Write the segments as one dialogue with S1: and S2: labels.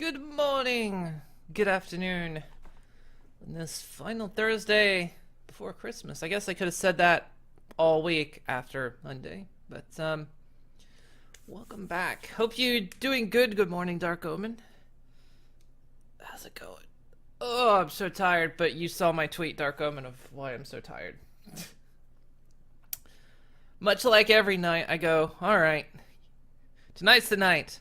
S1: Good morning, good afternoon, on this final Thursday before Christmas. I guess I could have said that all week after Monday, but welcome back. Hope you're doing good. Good morning, Dark Omen. How's it going? Oh, I'm so tired, but you saw my tweet, Dark Omen, of why I'm so tired. Much like every night, I go, alright, tonight's the night.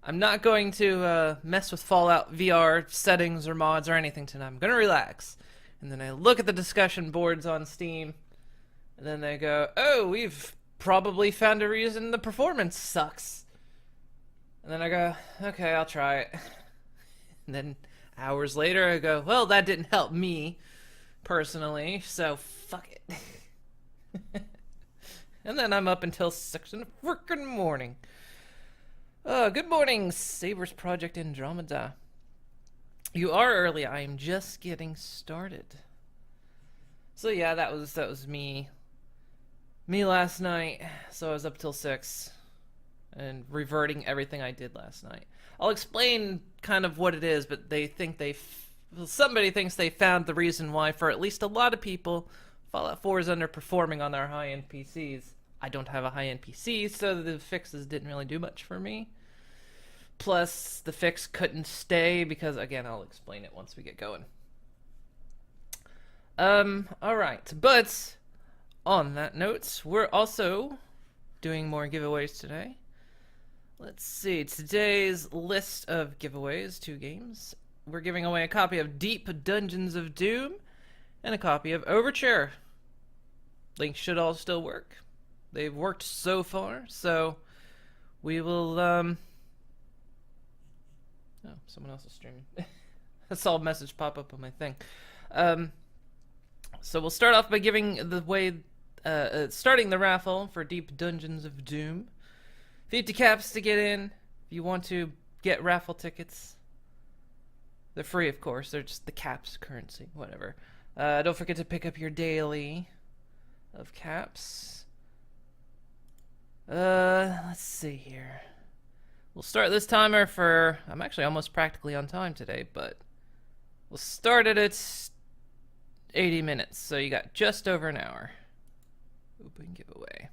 S1: I'm not going to mess with Fallout VR settings or mods or anything tonight. I'm going to relax. And then I look at the discussion boards on Steam, and then they go, oh, we've probably found a reason the performance sucks. And then I go, okay, I'll try it. And then hours later I go, well, that didn't help me personally, so fuck it. And then I'm up until 6 in the frickin' morning. Good morning, Sabers Project Andromeda. You are early. I am just getting started. So yeah, that was me last night. So I was up till 6 and reverting everything I did last night. I'll explain kind of what it is, but somebody thinks they found the reason why, for at least a lot of people, Fallout 4 is underperforming on their high-end PCs. I don't have a high-end PC, so the fixes didn't really do much for me. Plus, the fix couldn't stay because, again, I'll explain it once we get going. Alright, but on that note, we're also doing more giveaways today. Let's see, today's list of giveaways, 2 games. We're giving away a copy of Deep Dungeons of Doom and a copy of Overture. Links should all still work. They've worked so far, so we will, Oh, someone else is streaming. I saw a message pop up on my thing. So we'll start off by giving starting the raffle for Deep Dungeons of Doom. 50 caps to get in. If you want to get raffle tickets, they're free, of course. They're just the caps currency, whatever. Don't forget to pick up your daily of caps. Let's see here. We'll start this timer for... I'm actually almost practically on time today, but we'll start it at 80 minutes, so you got just over an hour. Open giveaway.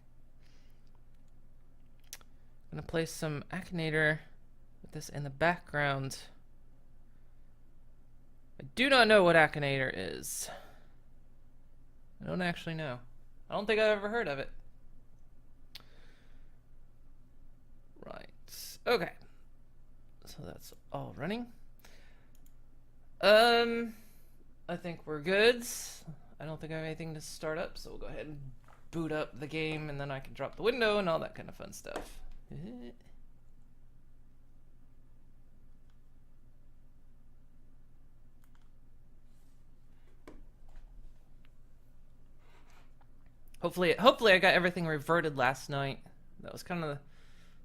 S1: I'm gonna play some Akinator with this in the background. I do not know what Akinator is. I don't actually know. I don't think I've ever heard of it. Right. Okay. So that's all running. I think we're good. I don't think I have anything to start up, so we'll go ahead and boot up the game, and then I can drop the window and all that kind of fun stuff. Hopefully I got everything reverted last night. That was kind of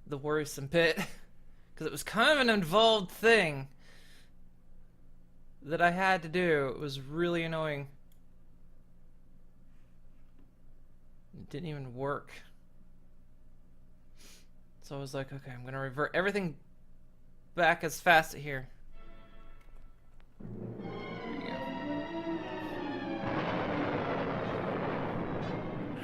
S1: the worrisome bit, because it was kind of an involved thing that I had to do. It was really annoying. It didn't even work. So I was like, okay, I'm gonna revert everything back as fast as here.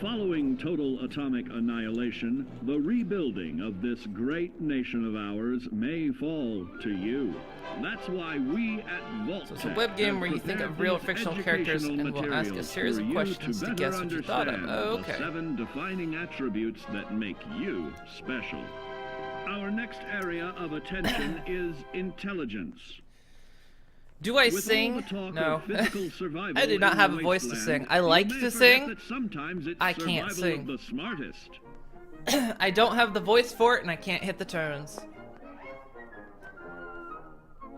S2: Following total atomic annihilation, the rebuilding of this great nation of ours may fall to you. That's why we at Vault.
S1: So it's a web game where you think of real fictional characters and will ask a series of questions to guess what you thought of. Oh, okay.
S2: The 7 defining attributes that make you special. Our next area of attention is intelligence.
S1: Do I sing? No. I do not have a voice to sing. I like to sing. I can't sing.
S2: The smartest.
S1: I don't have the voice for it, and I can't hit the tones.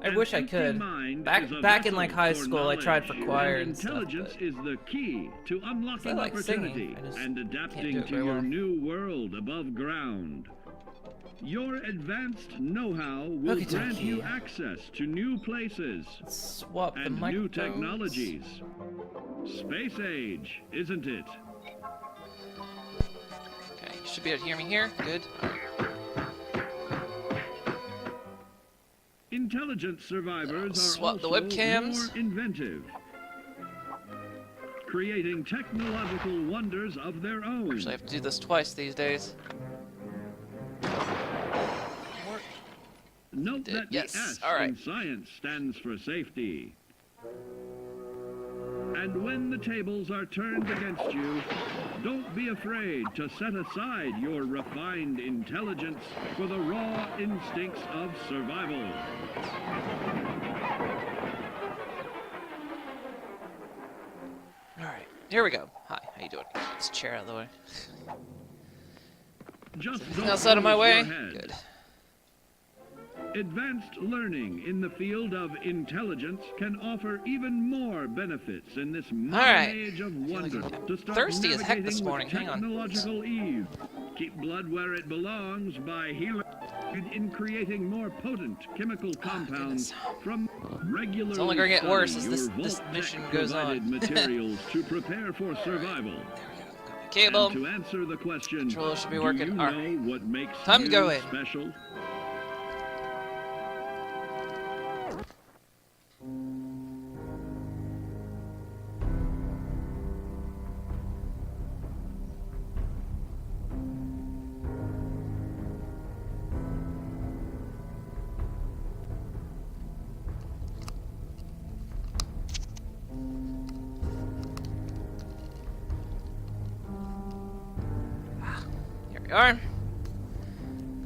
S1: I wish I could. Back in like high school, I tried for choir and stuff.
S2: Intelligence is the key to unlocking opportunity and adapting to your new world above ground. Your advanced know-how will grant you access to new places and new technologies. Space age, isn't it?
S1: Okay, you should be able to hear me here. Good.
S2: Intelligent survivors are
S1: swap the
S2: also
S1: webcams.
S2: more inventive, creating technological wonders of their own.
S1: Actually, I have to do this twice these days.
S2: Note that
S1: Yes.
S2: the S
S1: All right.
S2: in science stands for safety. And when the tables are turned against you, don't be afraid to set aside your refined intelligence for the raw instincts of survival.
S1: All right, here we go. Hi, how you doing? Get this chair out of the way.
S2: Just
S1: Anything else out of my way? Good.
S2: Advanced learning in the field of intelligence can offer even more benefits in this modern age of wonder. To start
S1: thirsty as heck this
S2: navigating
S1: morning.
S2: with
S1: Hang on.
S2: technological ease. Keep blood where it belongs by healing in creating more potent chemical compounds from regular.
S1: It's only gonna get worse as this mission goes on.
S2: materials to prepare for survival.
S1: Cable.
S2: And to answer the question,
S1: Controller should be
S2: do
S1: working.
S2: you know
S1: All right.
S2: what makes
S1: Time to
S2: you
S1: go in.
S2: special?
S1: Here we are.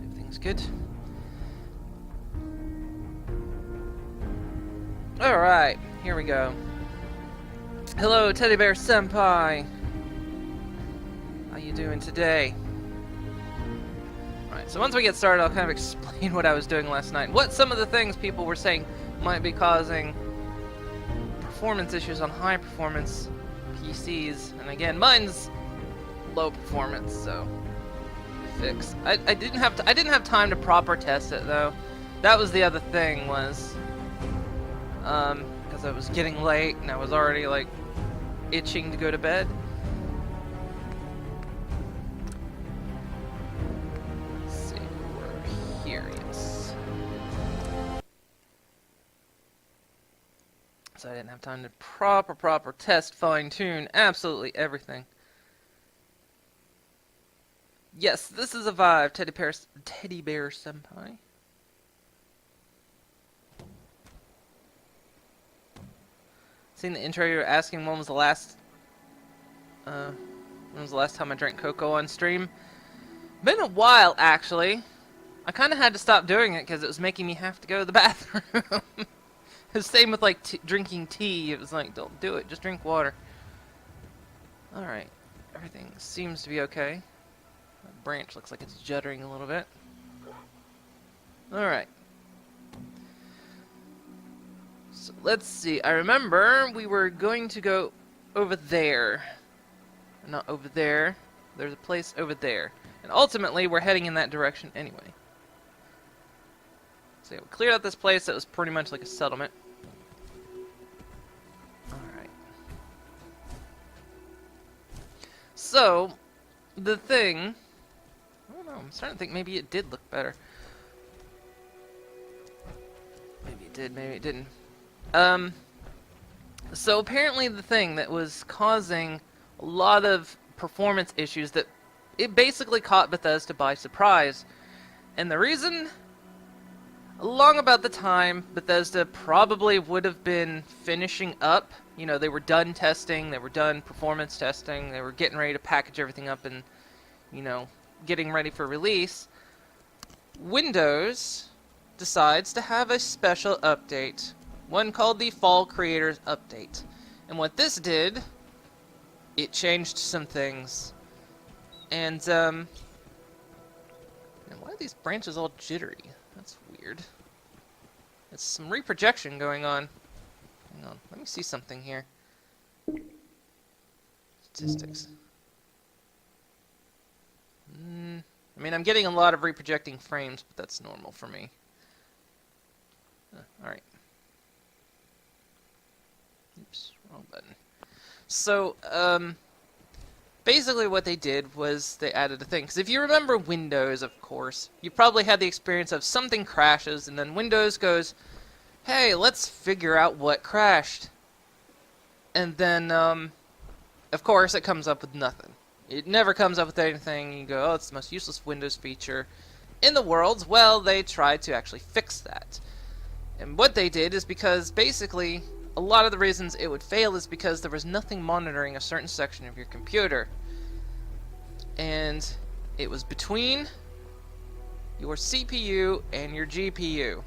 S1: Everything's good. Alright, here we go. Hello, Teddy Bear Senpai. How you doing today? Alright, so once we get started, I'll kind of explain what I was doing last night. What some of the things people were saying might be causing performance issues on high performance PCs. And again, mine's low performance, so fix. I didn't have time to proper test it though. That was the other thing, was because I was getting late and I was already like itching to go to bed. Let's see, we're here, yes. So I didn't have time to proper test, fine tune absolutely everything. Yes, this is a Vive, Teddy Bear Senpai. Seeing the intro, you're asking when was the last time I drank cocoa on stream? Been a while, actually. I kind of had to stop doing it because it was making me have to go to the bathroom. The same with like drinking tea. It was like, don't do it, just drink water. All right, everything seems to be okay. That branch looks like it's juddering a little bit. Alright. So let's see. I remember we were going to go over there. Not over there. There's a place over there. And ultimately, we're heading in that direction anyway. So yeah, we cleared out this place that was pretty much like a settlement. Alright. So, the thing... I don't know, I'm starting to think maybe it did look better. Maybe it did, maybe it didn't. So apparently the thing that was causing a lot of performance issues, that it basically caught Bethesda by surprise. And the reason, along about the time Bethesda probably would have been finishing up, you know, they were done testing, they were done performance testing, they were getting ready to package everything up and, you know, getting ready for release, Windows decides to have a special update, one called the Fall Creators Update. And what this did, it changed some things. And why are these branches all jittery? That's weird. There's some reprojection going on. Hang on, let me see something here. Statistics. I mean, I'm getting a lot of reprojecting frames, but that's normal for me. Alright. Oops, wrong button. So, basically what they did was they added a thing. Because if you remember Windows, of course, you probably had the experience of something crashes, and then Windows goes, hey, let's figure out what crashed. And then, of course, it comes up with nothing. It never comes up with anything. You go, oh, it's the most useless Windows feature in the world. Well, they tried to actually fix that. And what they did is because basically a lot of the reasons it would fail is because there was nothing monitoring a certain section of your computer. And it was between your CPU and your GPU.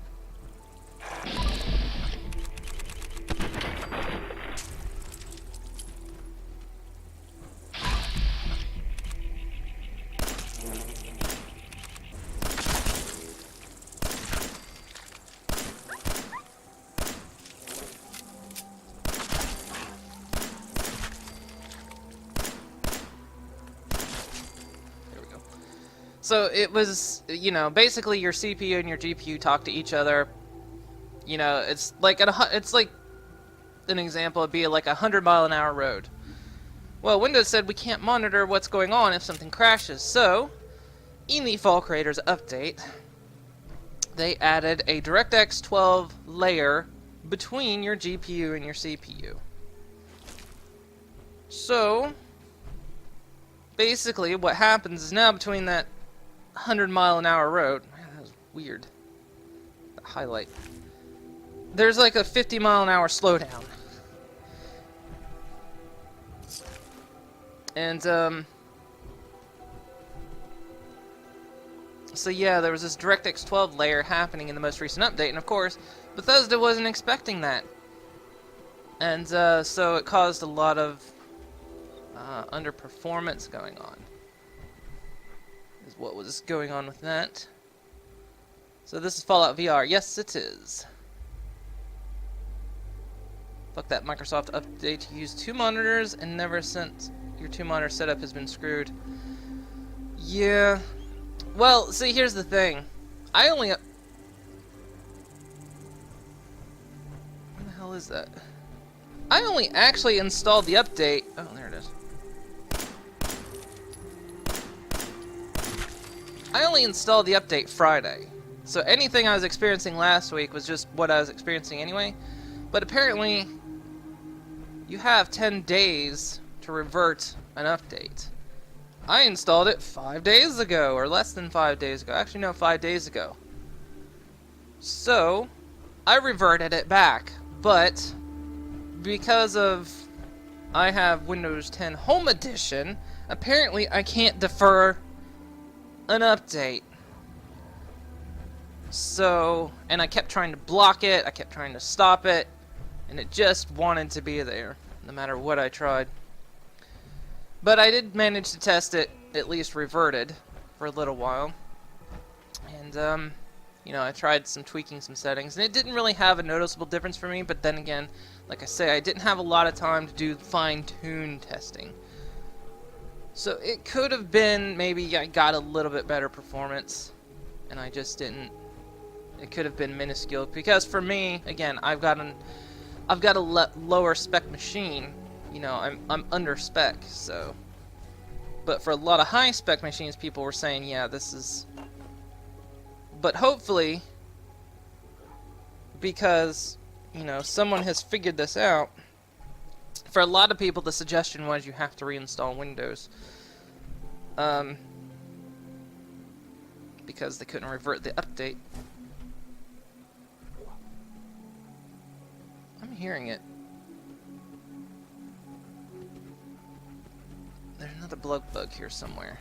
S1: So it was, you know, basically your CPU and your GPU talk to each other. You know, it's like an example would be like a 100-mile-an-hour road. Well, Windows said we can't monitor what's going on if something crashes. So, in the Fall Creators update, they added a DirectX 12 layer between your GPU and your CPU. So, basically what happens is now between that 100-mile-an-hour road. Man, that was weird. The highlight. There's like a 50-mile-an-hour slowdown. And, so yeah, there was this DirectX 12 layer happening in the most recent update, and of course, Bethesda wasn't expecting that. And, so it caused a lot of, underperformance going on. Is what was going on with that. So this is Fallout VR. Yes, it is. Fuck that Microsoft update to use 2 monitors, and never since your 2-monitor setup has been screwed. Yeah. Well, see, here's the thing. I only... Where the hell is that? I only actually installed the update... Oh, there it is. I only installed the update Friday, so anything I was experiencing last week was just what I was experiencing anyway, but apparently you have 10 days to revert an update. I installed it 5 days ago, or less than 5 days ago. Actually, no, 5 days ago. So, I reverted it back, but because of I have Windows 10 Home Edition, apparently I can't defer an update. So, and I kept trying to block it, I kept trying to stop it, and it just wanted to be there, no matter what I tried. But I did manage to test it, at least reverted, for a little while. And, you know, I tried tweaking some settings, and it didn't really have a noticeable difference for me, but then again, like I say, I didn't have a lot of time to do fine-tune testing. So it could have been maybe I got a little bit better performance, and I just didn't. It could have been minuscule, because for me, again, I've got a lower spec machine. You know, I'm under spec, so. But for a lot of high spec machines, people were saying, yeah, this is. But hopefully, because you know someone has figured this out. For a lot of people, the suggestion was you have to reinstall Windows. Because they couldn't revert the update. I'm hearing it. There's another bug here somewhere.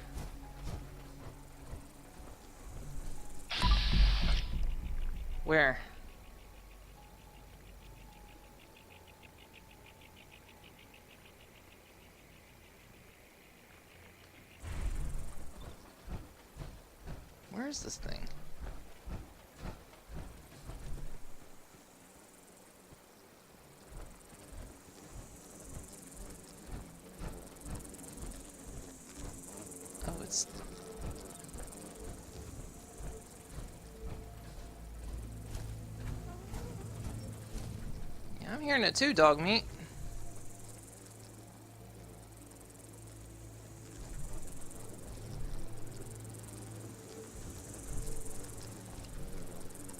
S1: Where? Where is this thing? Oh, it's... Yeah, I'm hearing it too, dog meat.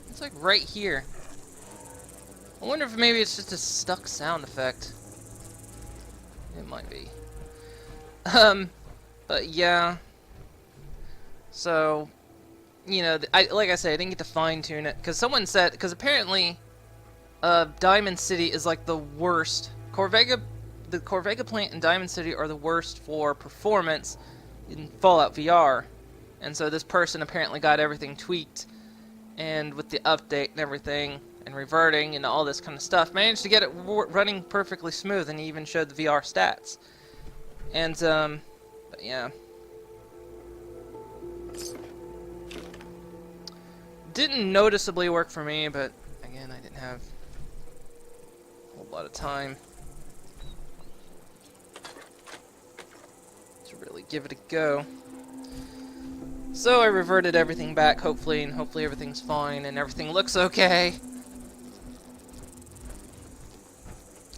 S1: It's like right here. I wonder if maybe it's just a stuck sound effect. It might be. But yeah. So, you know, like I said, I didn't get to fine-tune it, because someone said, because apparently, Diamond City is like the worst. The Corvega plant and Diamond City are the worst for performance in Fallout VR. And so this person apparently got everything tweaked, and with the update and everything, and reverting and all this kind of stuff, managed to get it running perfectly smooth, and he even showed the VR stats. And, but yeah. Didn't noticeably work for me, but again, I didn't have a whole lot of time to really give it a go. So I reverted everything back, hopefully, and hopefully everything's fine and everything looks okay.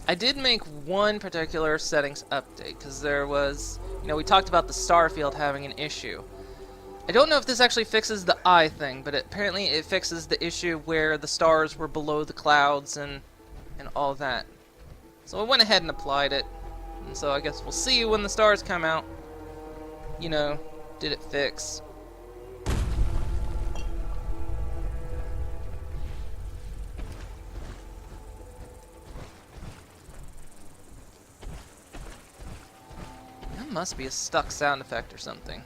S1: I did make one particular settings update, because there was, you know, we talked about the star field having an issue. I don't know if this actually fixes the eye thing, but apparently it fixes the issue where the stars were below the clouds and all that. So I went ahead and applied it, and so I guess we'll see when the stars come out. You know, did it fix? That must be a stuck sound effect or something.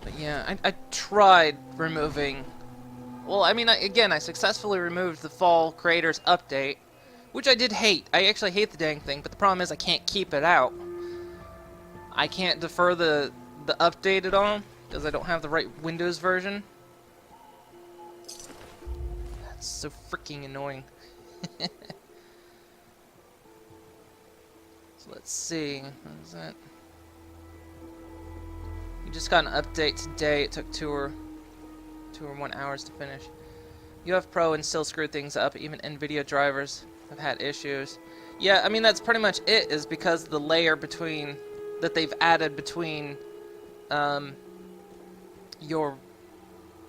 S1: But yeah, I tried removing... Well, I mean, again, I successfully removed the Fall Creators update, which I did hate. I actually hate the dang thing, but the problem is I can't keep it out. I can't defer the update at all, because I don't have the right Windows version. That's so freaking annoying. So let's see, what is that? You just got an update today. It took 2 or 1 hours to finish. UF Pro and still screwed things up. Even NVIDIA drivers have had issues. Yeah, I mean, that's pretty much it, is because the layer between that they've added between your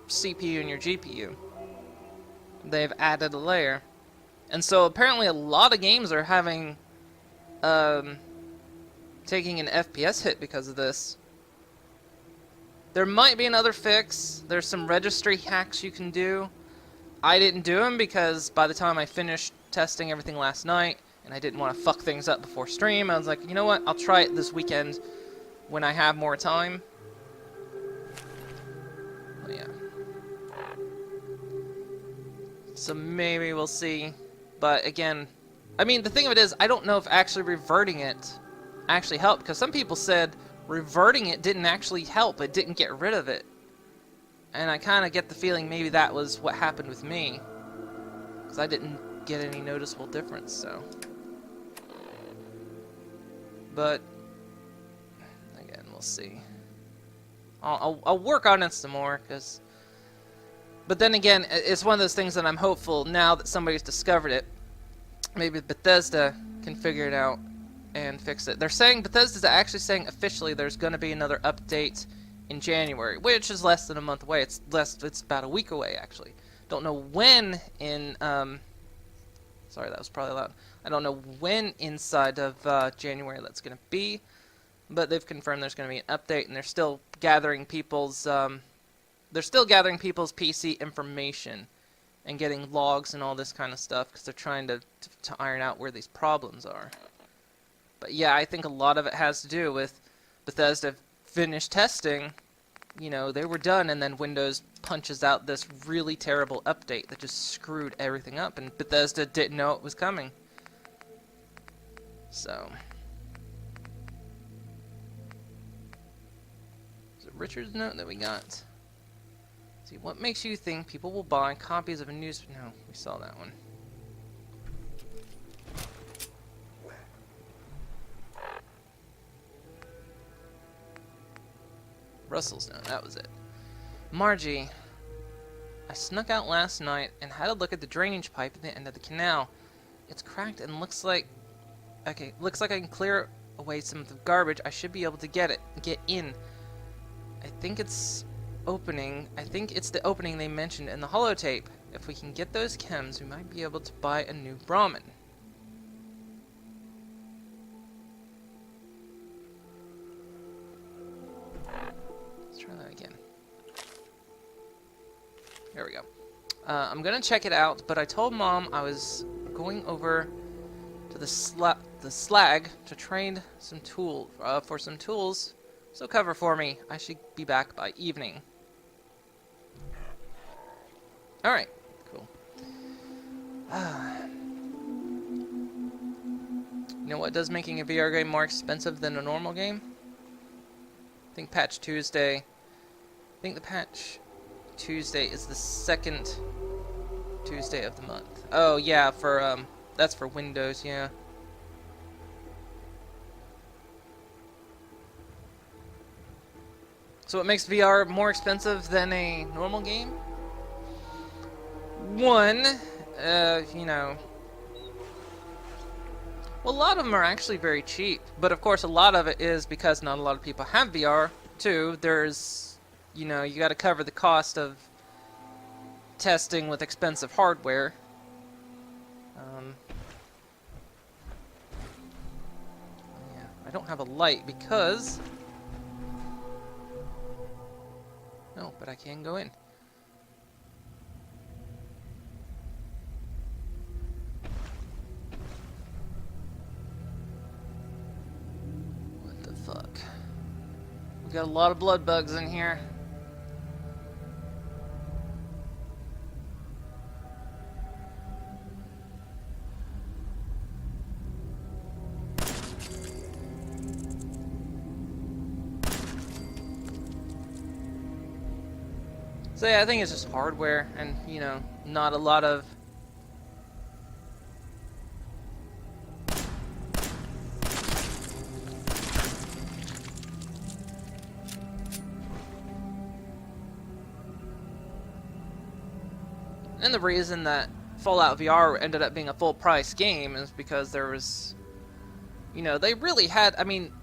S1: CPU and your GPU. They've added a layer. And so apparently a lot of games are having taking an FPS hit because of this. There might be another fix. There's some registry hacks you can do. I didn't do them because by the time I finished testing everything last night, and I didn't want to fuck things up before stream, I was like, you know what, I'll try it this weekend when I have more time. But yeah. So maybe we'll see. But again, I mean, the thing of it is, I don't know if actually reverting it actually helped, because some people said reverting it didn't actually help. It didn't get rid of it. And I kind of get the feeling maybe that was what happened with me, because I didn't get any noticeable difference, so. But, again, we'll see. I'll work on it some more, because... But then again, it's one of those things that I'm hopeful, now that somebody's discovered it, maybe Bethesda can figure it out and fix it. They're saying, Bethesda's actually saying officially there's going to be another update in January, which is less than a month away. It's about a week away, actually. Don't know when in, sorry, that was probably loud. I don't know when inside of January that's going to be, but they've confirmed there's going to be an update, and they're still gathering people's, PC information and getting logs and all this kind of stuff, because they're trying to iron out where these problems are. But yeah, I think a lot of it has to do with Bethesda finished testing, you know, they were done, and then Windows punches out this really terrible update that just screwed everything up, and Bethesda didn't know it was coming. So. Is it Richard's note that we got? See, what makes you think people will buy copies of a news... No, we saw that one. Russell's note, that was it. Margie, I snuck out last night and had a look at the drainage pipe at the end of the canal. It's cracked and looks like... Okay, looks like I can clear away some of the garbage. I should be able to get in. I think it's opening. I think it's the opening they mentioned in the holotape. If we can get those chems, we might be able to buy a new Brahmin. Let's try that again. There we go. I'm gonna check it out, but I told Mom I was going over to the slag to trade some for some tools. So cover for me. I should be back by evening. Alright, cool. You know what does making a VR game more expensive than a normal game? I think Patch Tuesday. I think the Patch Tuesday is the second Tuesday of the month. Oh yeah, for that's for Windows, yeah. So what makes VR more expensive than a normal game? One, you know, well, a lot of them are actually very cheap, but of course a lot of it is because not a lot of people have VR. Two, there's, you know, you got to cover the cost of testing with expensive hardware. Yeah, I don't have a light because... No, but I can go in. What the fuck? We got a lot of blood bugs in here. So yeah, I think it's just hardware and, you know, not a lot of... And the reason that Fallout VR ended up being a full price game is because there was, you know, they really had, I mean,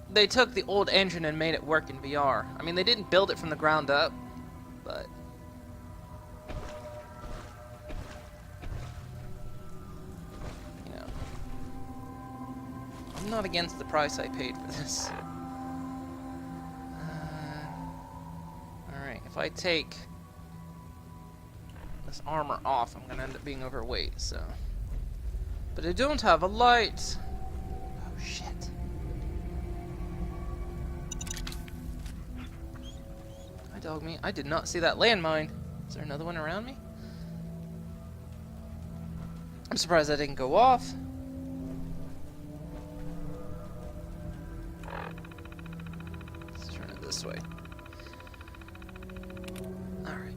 S1: they took the old engine and made it work in VR. I mean, they didn't build it from the ground up, but... You know, I'm not against the price I paid for this. Alright, if I take this armor off, I'm gonna end up being overweight, so... But I don't have a light! Oh, shit. Hi, dog me. I did not see that landmine. Is there another one around me? I'm surprised that didn't go off. Let's turn it this way. Alright.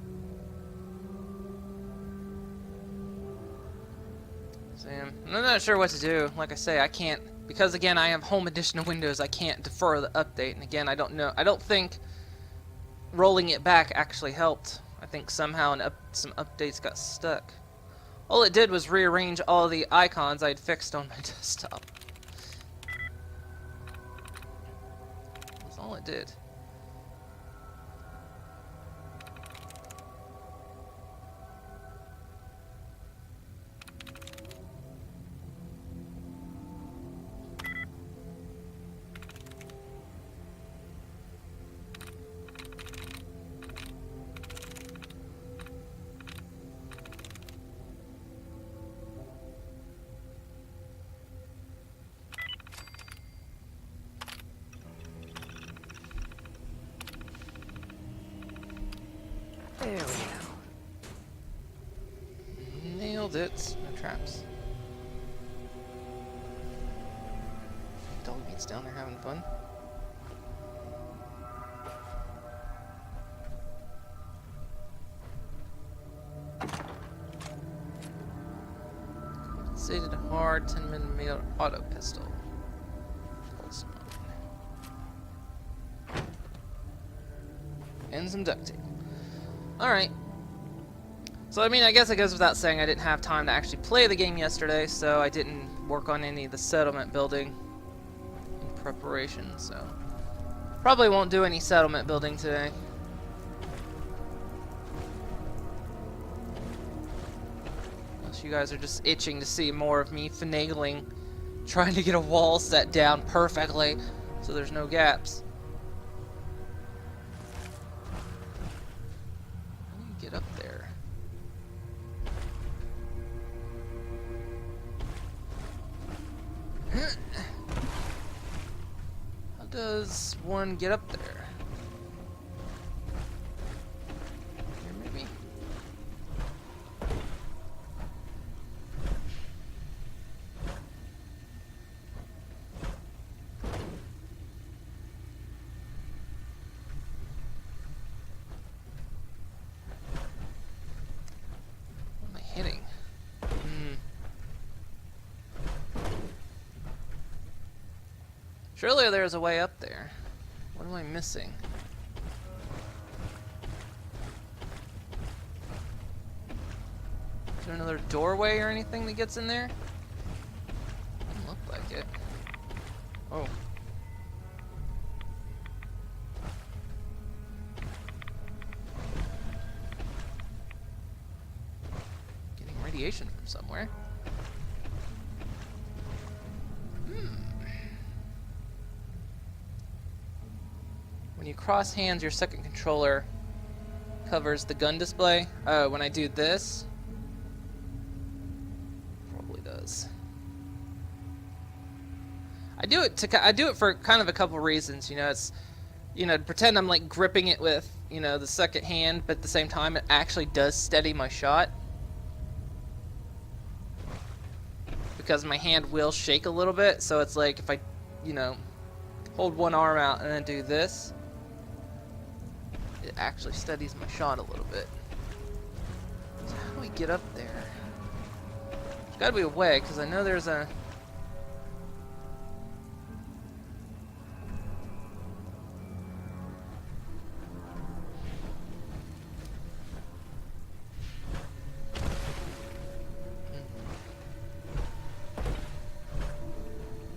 S1: Sam, I'm not sure what to do. Like I say, I can't, because again I have Home Edition of Windows, I can't defer the update, and again I don't know, I don't think rolling it back actually helped. I think somehow some updates got stuck. All it did was rearrange all the icons I'd fixed on my desktop. That's all it did. There we go. Nailed it. No traps. Dog meat's down there having fun. Compensated hard 10mm auto pistol. And some duct tape. Alright. So, I mean, I guess it goes without saying I didn't have time to actually play the game yesterday, so I didn't work on any of the settlement building in preparation, so... Probably won't do any settlement building today. Unless you guys are just itching to see more of me finagling, trying to get a wall set down perfectly so there's no gaps. How do you get up there? How does one get up there? Here, maybe? What am I hitting? Surely there's a way up there. What am I missing? Is there another doorway or anything that gets in there? Doesn't look like it. Oh. Getting radiation from somewhere. When you cross hands, your second controller covers the gun display. Oh, when I do this, probably does. I do it for kind of a couple reasons. You know, it's, you know, pretend I'm like gripping it with, you know, the second hand, but at the same time, it actually does steady my shot. Because my hand will shake a little bit, so it's like if I, you know, hold one arm out and then do this, it actually steadies my shot a little bit. So how do we get up there? There's gotta be a way, because I know there's a...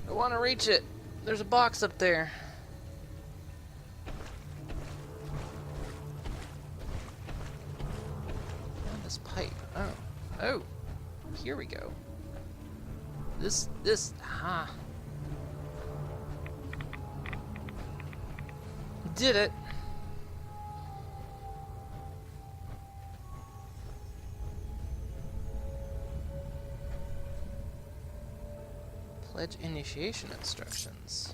S1: I want to reach it. There's a box up there. This pipe. Oh, here we go. Did it. Pledge initiation instructions.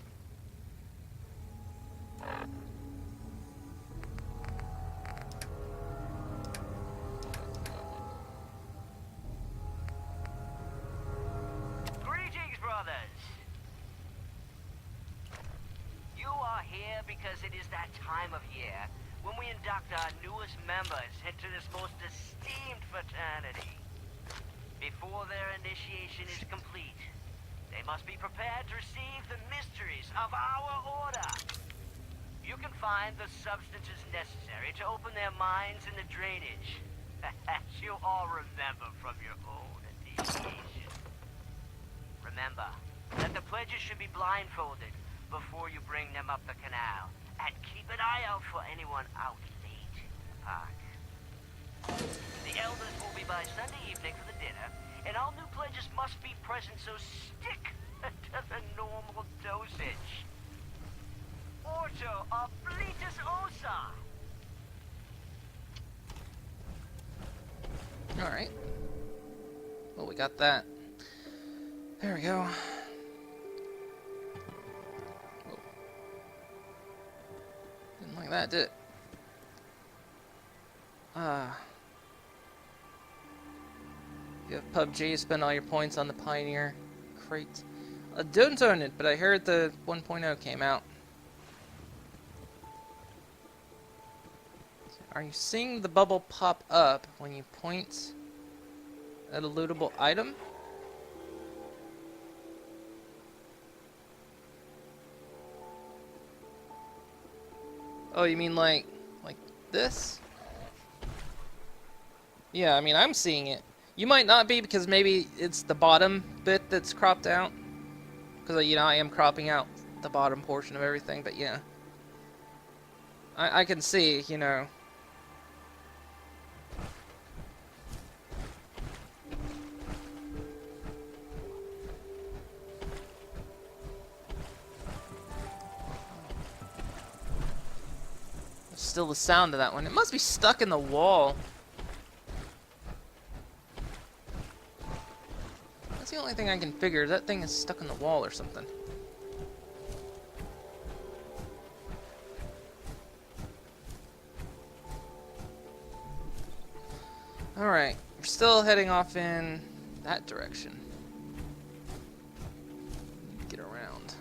S3: Greetings, brothers. You are here because it is that time of year when we induct our newest members into this most esteemed fraternity. Before their initiation is complete, they must be prepared to receive the mysteries of our order. You can find the substances necessary to open their minds in the drainage, as you all remember from your own initiation. Remember that the pledges should be blindfolded before you bring them up the canal, and keep an eye out for anyone out late in the park. The elders will be by Sunday evening for the dinner, and all new pledges must be present, so stick to the normal dosage. Ordo oblitus osa.
S1: Alright. Well, we got that. There we go. Whoa. Didn't like that, did it? You have PUBG, spend all your points on the Pioneer crate. I don't own it, but I heard the 1.0 came out. Are you seeing the bubble pop up when you point at a lootable item? Oh, you mean like this? Yeah, I mean, I'm seeing it. You might not be, because maybe it's the bottom bit that's cropped out. Because, you know, I am cropping out the bottom portion of everything, but yeah. I can see, you know. still the sound of that one. It must be stuck in the wall. That's the only thing I can figure. That thing is stuck in the wall or something. Alright, we're still heading off in that direction. Get around.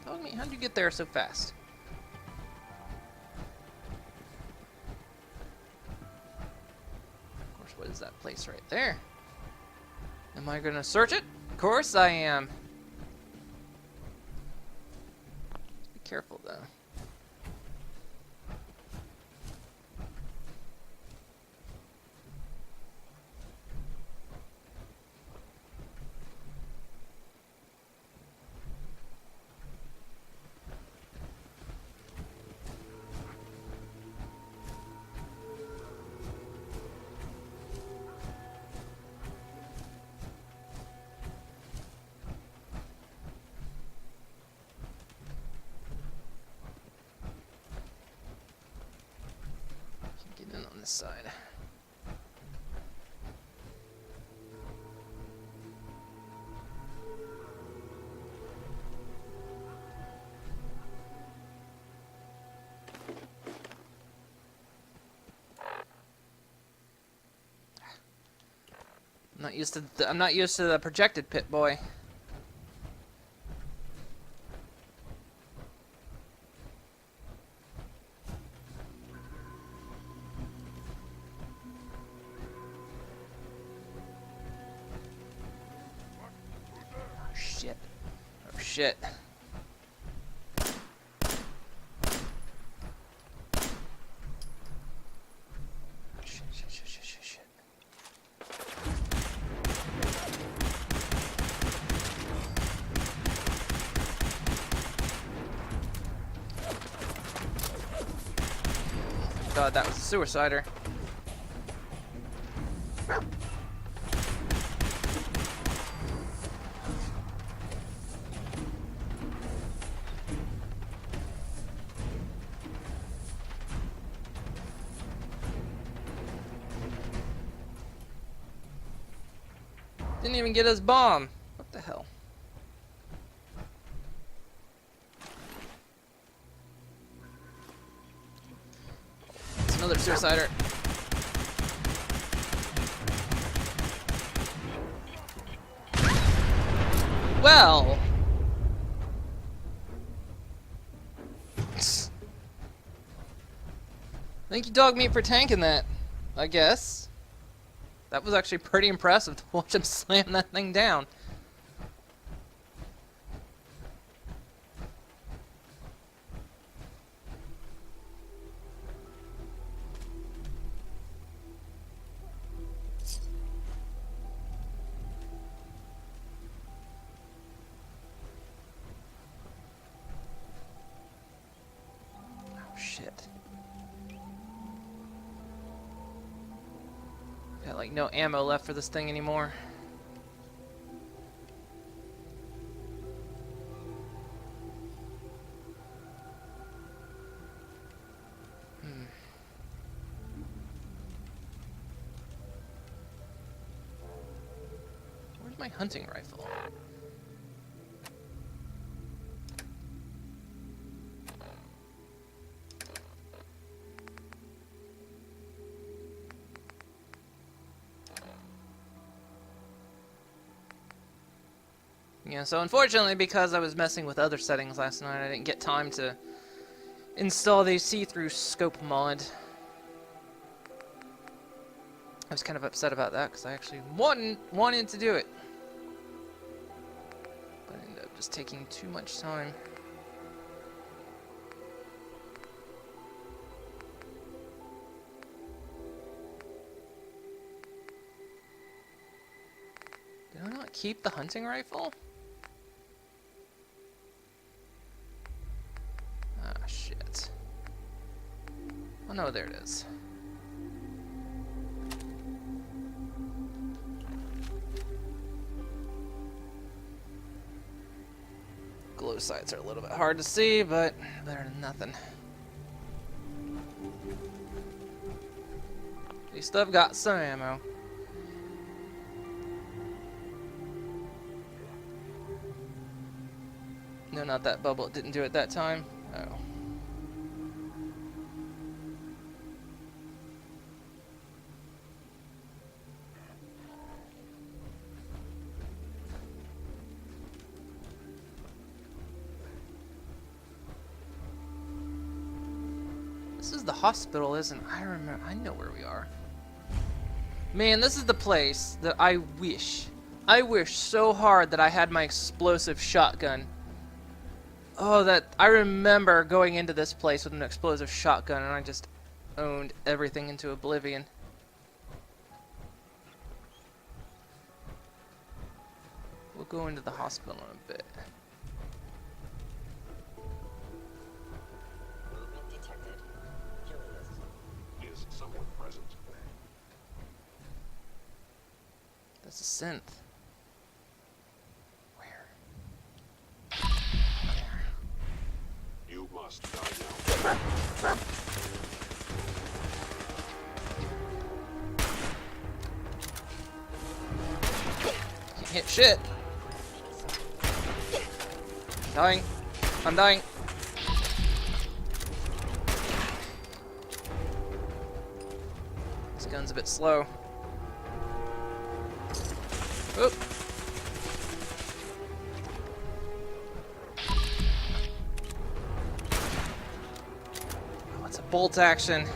S1: Tell me, how'd you get there so fast? Of course, what is that place right there? Am I gonna search it? Of course I am. Be careful though. On this side. I'm not used to the projected pit, boy. Shit. Oh shit. Shit. God, that was a suicider. Didn't even get his bomb. What the hell? It's another suicider. Well. Thank you, dog meat, for tanking that, I guess. That was actually pretty impressive to watch him slam that thing down. Oh, shit. Got like no ammo left for this thing anymore. Where's my hunting rifle? Yeah, so unfortunately, because I was messing with other settings last night, I didn't get time to install the see-through scope mod. I was kind of upset about that, because I actually wanted to do it. But it ended up just taking too much time. Did I not keep the hunting rifle? Ah, shit. Oh no, there it is. Glow sights are a little bit hard to see, but better than nothing. least I've got some ammo. No, not that bubble. It didn't do it that time. Oh. This is the hospital, isn't it? I know where we are. Man, this is the place that I wish so hard that I had my explosive shotgun. Oh, that I remember going into this place with an explosive shotgun and I just owned everything into oblivion. We'll go into the hospital in a bit.
S4: Movement detected. Killing us.
S5: Is someone present?
S1: That's a synth. Where?
S5: You must die now.
S1: Can't hit shit. Dying. I'm dying. This gun's a bit slow. Oop. Oh, it's a bolt action.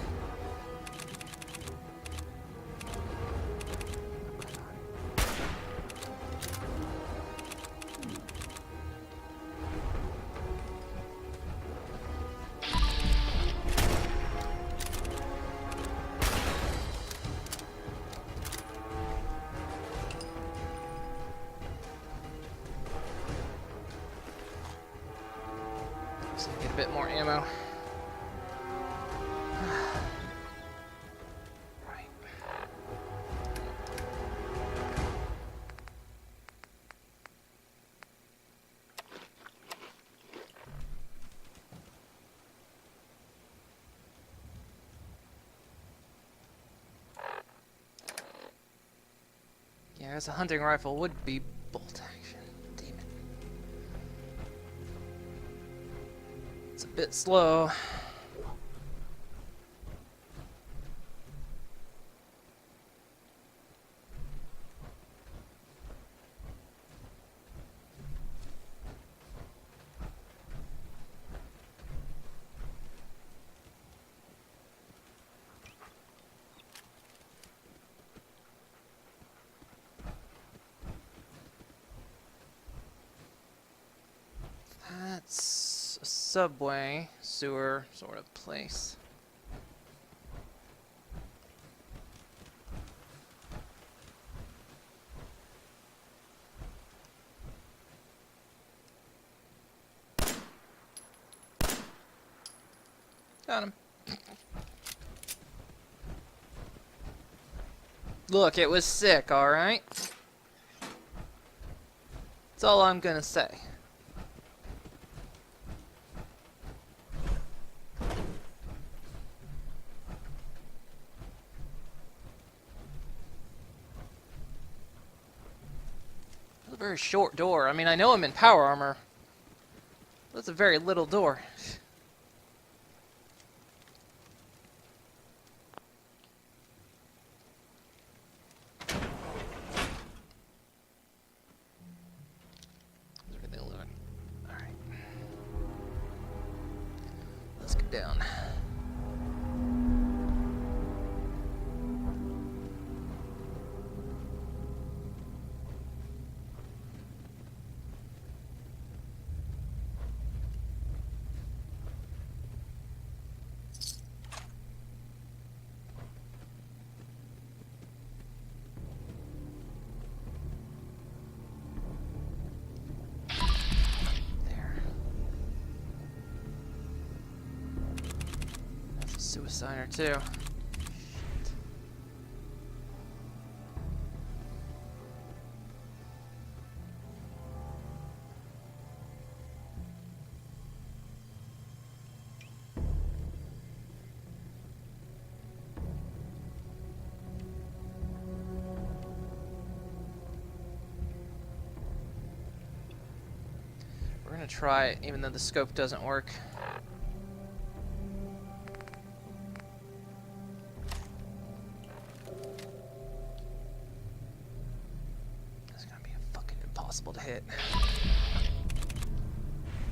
S1: So get a bit more ammo. Right. Yeah, as a hunting rifle would be bolt action. Damn it. It's a bit slow. That's a subway, sewer sort of place. Got him. Look, it was sick, alright? That's all I'm gonna say. That's a very short door. I mean, I know I'm in power armor. That's a very little door. Alright. Let's get down. Suicider too. Shit. gonna try it, even though the scope doesn't work. It's gonna be fucking impossible to hit.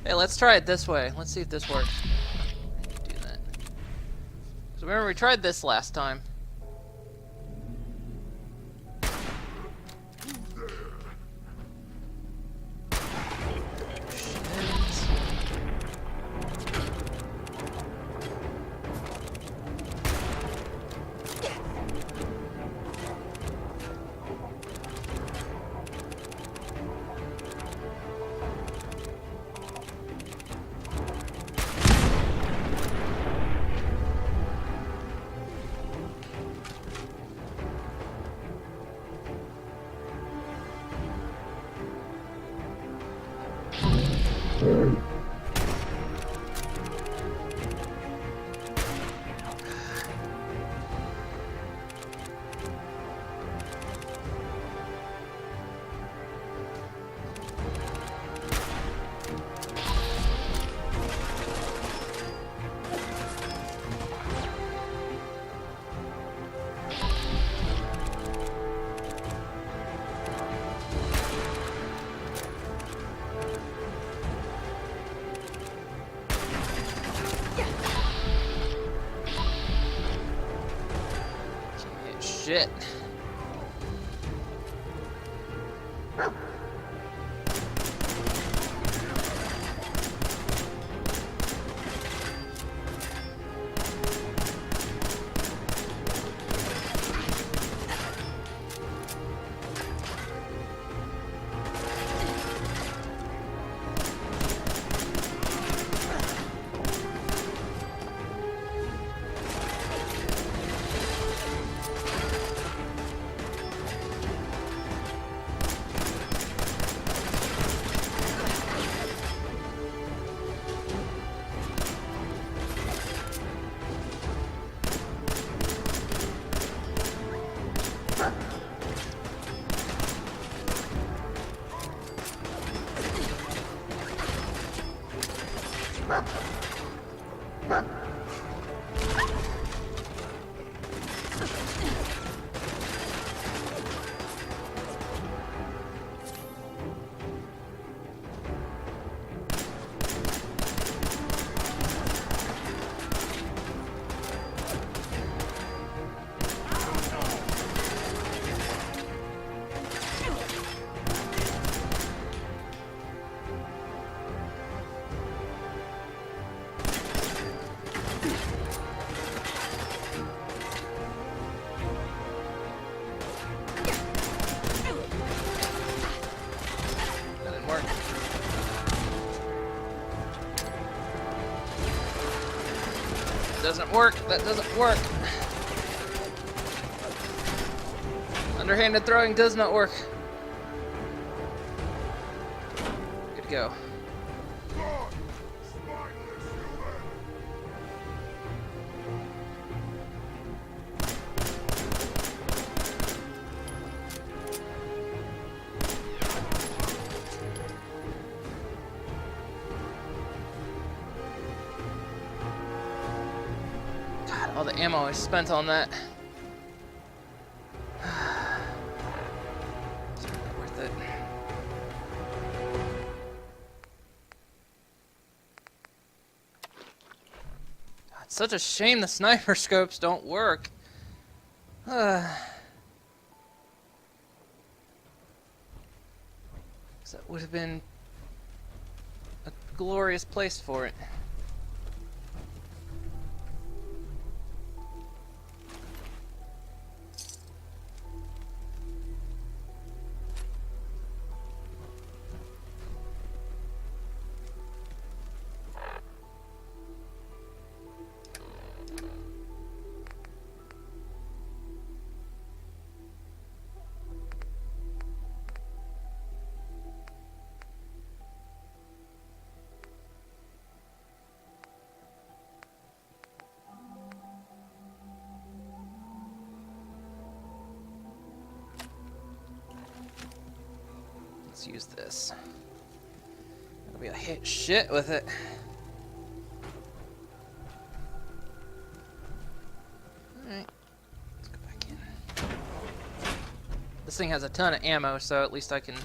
S1: Hey, let's try it this way. Let's see if this works. Do that. So remember, we tried this last time. Shit. Doesn't work. That doesn't work. Underhanded throwing does not work. Good to go. All the ammo I spent on that. It's not worth it. God, it's such a shame the sniper scopes don't work. That would have been a glorious place for it. Let's use this. Maybe I hit shit with it. Alright. Let's go back in. This thing has a ton of ammo, so at least I can...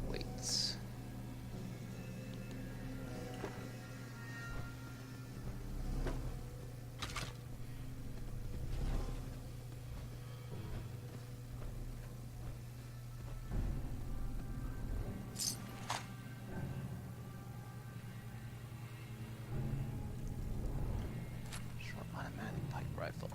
S1: weights. Short automatic pipe rifle.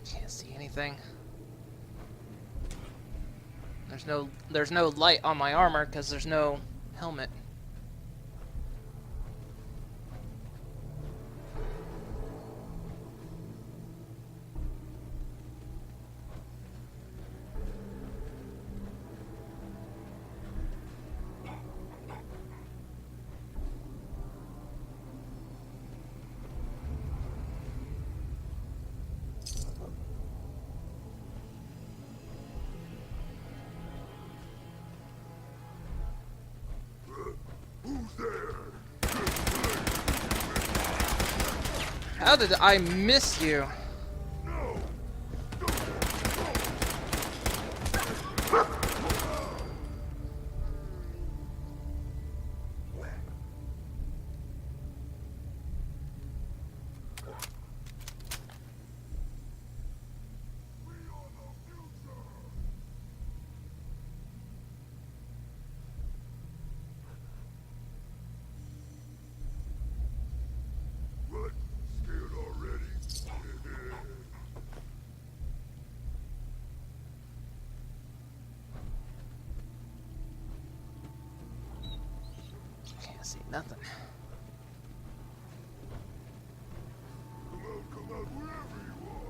S1: Can't see anything. There's no light on my armor because there's no helmet. How did I miss you? Can't see nothing.
S5: Come out wherever you are.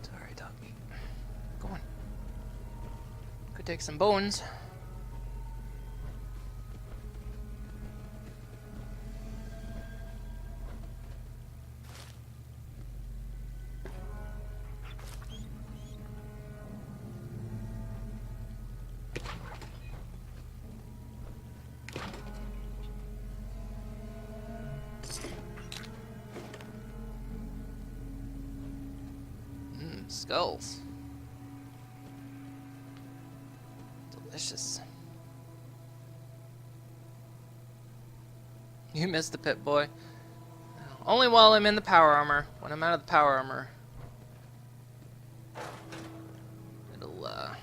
S1: Sorry, dog meat. Go on. Could take some bones. Skulls. Delicious. You missed the pit, boy. Only while I'm in the power armor. When I'm out of the power armor, it'll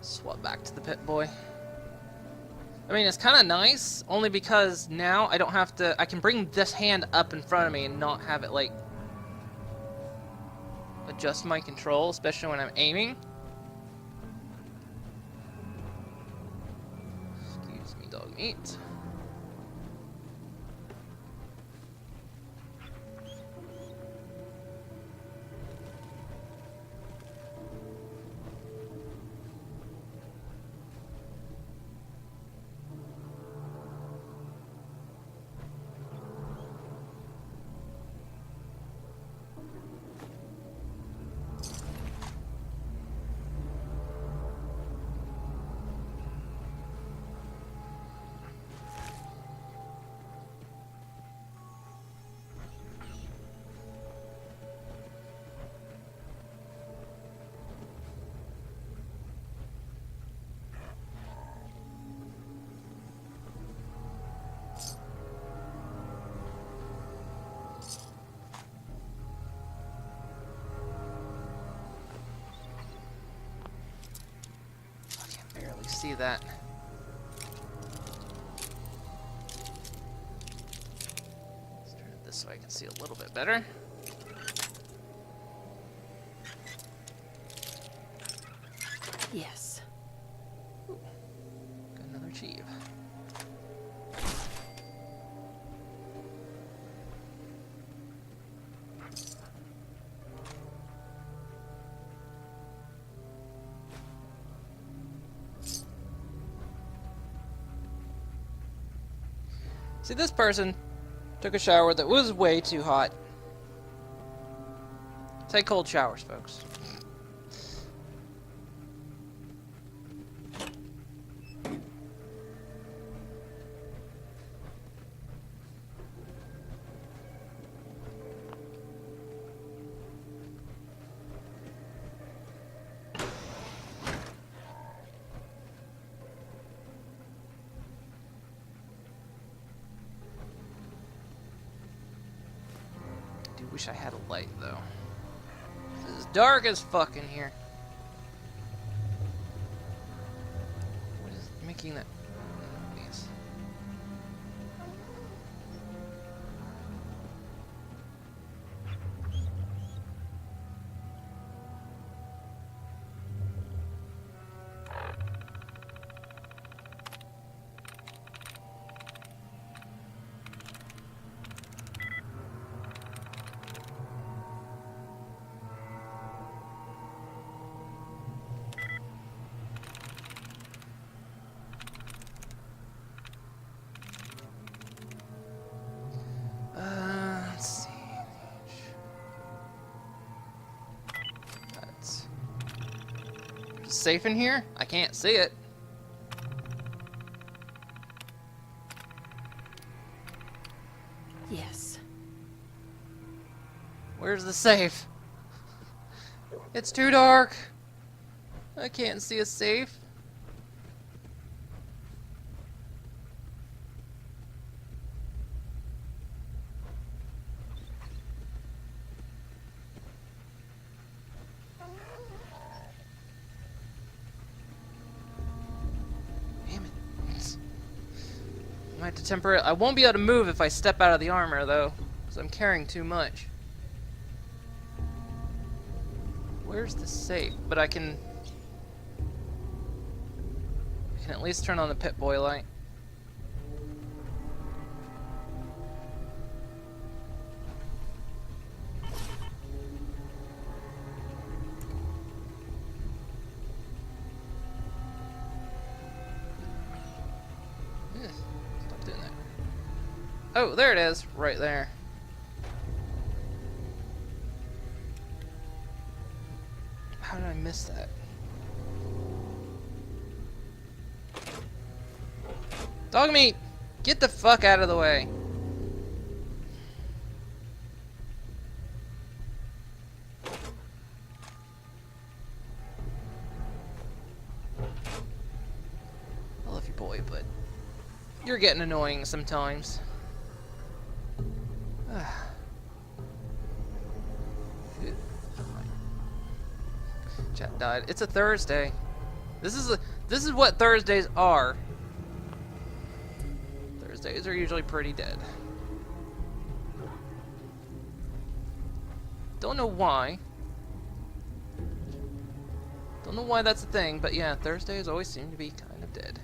S1: swap back to the pit, boy. I mean, it's kind of nice, only because now I don't have to... I can bring this hand up in front of me and not have it, like, adjust my control, especially when I'm aiming. Excuse me, dog meat. See that. Let's turn it this way, I can see a little bit better.
S4: Yes.
S1: Ooh, got another achieve. See, this person took a shower that was way too hot. Take cold showers, folks. Wish I had a light, though. This is dark as fuck in here. What is making that noise? Let's see. That's safe in here? I can't see it.
S4: Yes.
S1: Where's the safe? It's too dark. I can't see a safe. Damn it. I might have to temper it. I won't be able to move if I step out of the armor, though, because I'm carrying too much. Where's the safe? But I can at least turn on the pit boy light. Stop doing that. Oh, there it is, right there. How did I miss that? Dog meat! Get the fuck out of the way. You're getting annoying sometimes. Chat died. It's a Thursday. This is what Thursdays are. Thursdays are usually pretty dead. Don't know why. Don't know why that's a thing, but yeah, Thursdays always seem to be kind of dead.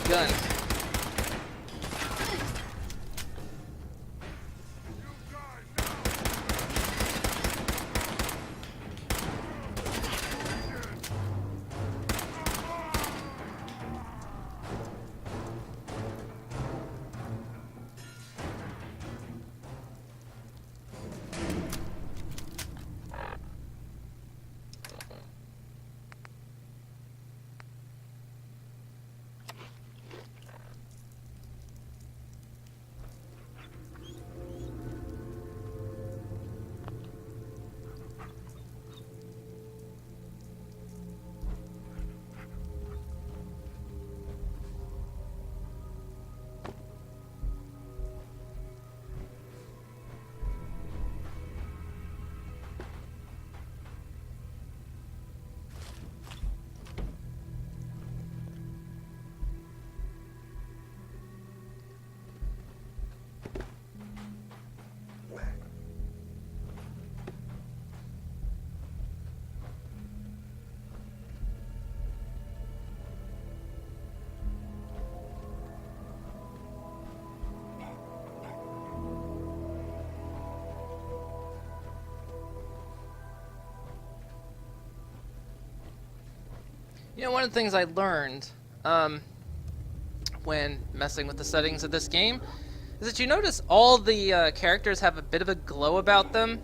S1: Gun. You know, one of the things I learned when messing with the settings of this game is that you notice all the characters have a bit of a glow about them.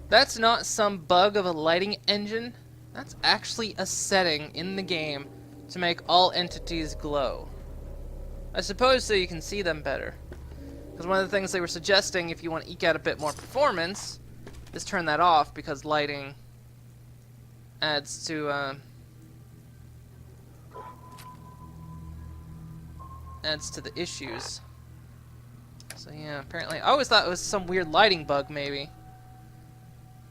S1: That's not some bug of a lighting engine. That's actually a setting in the game to make all entities glow. I suppose so you can see them better. Because one of the things they were suggesting, if you want to eke out a bit more performance, is turn that off, because lighting adds to the issues. So yeah, apparently I always thought it was some weird lighting bug, maybe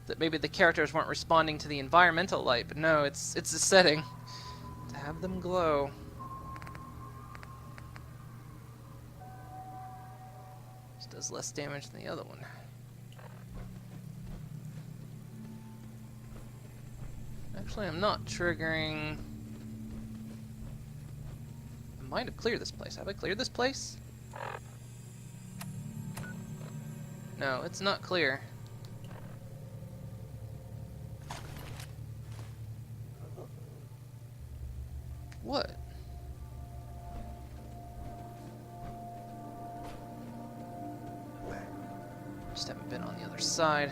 S1: that maybe the characters weren't responding to the environmental light, but no, it's a setting to have them glow. Just does less damage than the other one. Actually, I'm not triggering. I might have cleared this place. Have I cleared this place? No, it's not clear. What? Just haven't been on the other side.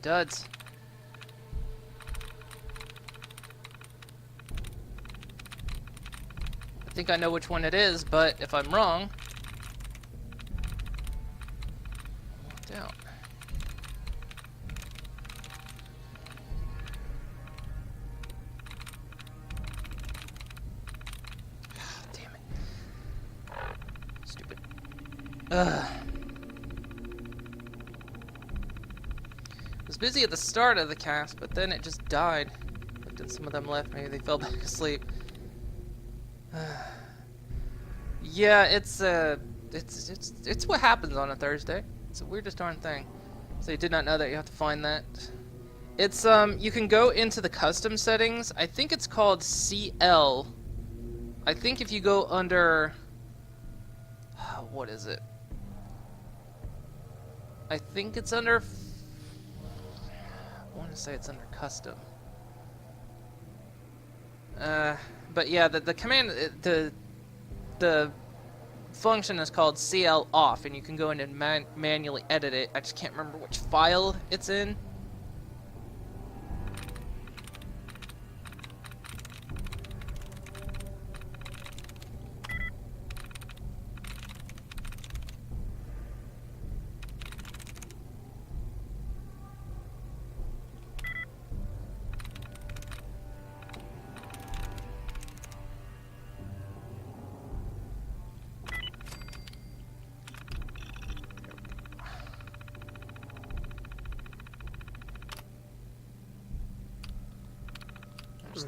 S1: duds. I think I know which one it is, but if I'm wrong... I walked out. Damn it. Stupid. Ugh. It was busy at the start of the cast, but then it just died. But then some of them left. Maybe they fell back asleep. Yeah, it's what happens on a Thursday. It's the weirdest darn thing. So you did not know that you have to find that. It's you can go into the custom settings. I think it's called CL. I think if you go under what is it? I think it's under I want to say it's under custom. But yeah, the command, the function is called CL off, and you can go in and manually edit it. I just can't remember which file it's in.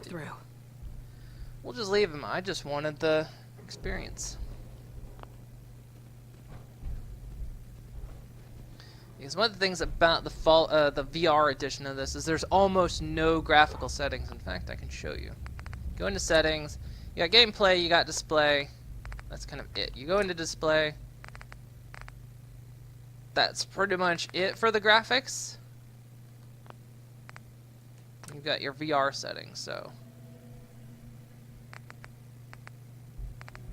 S4: Through.
S1: We'll just leave him. I just wanted the experience. Because one of the things about the VR edition of this is there's almost no graphical settings. In fact, I can show you. Go into settings. You got gameplay. You got display. That's kind of it. You go into display. That's pretty much it for the graphics. You've got your VR settings, so.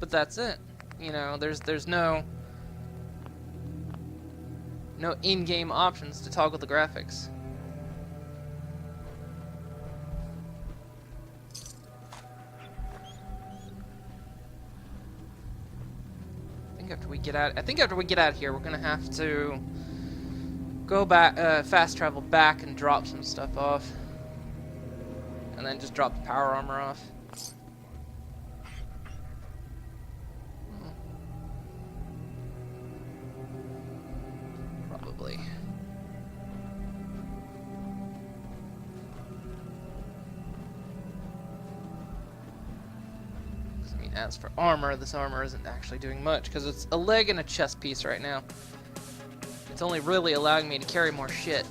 S1: But that's it. You know, there's no in-game options to toggle the graphics. I think after we get out here, we're gonna have to go back, fast travel back and drop some stuff off. And then just drop the power armor off. Probably. I mean, as for armor, this armor isn't actually doing much because it's a leg and a chest piece right now. It's only really allowing me to carry more shit.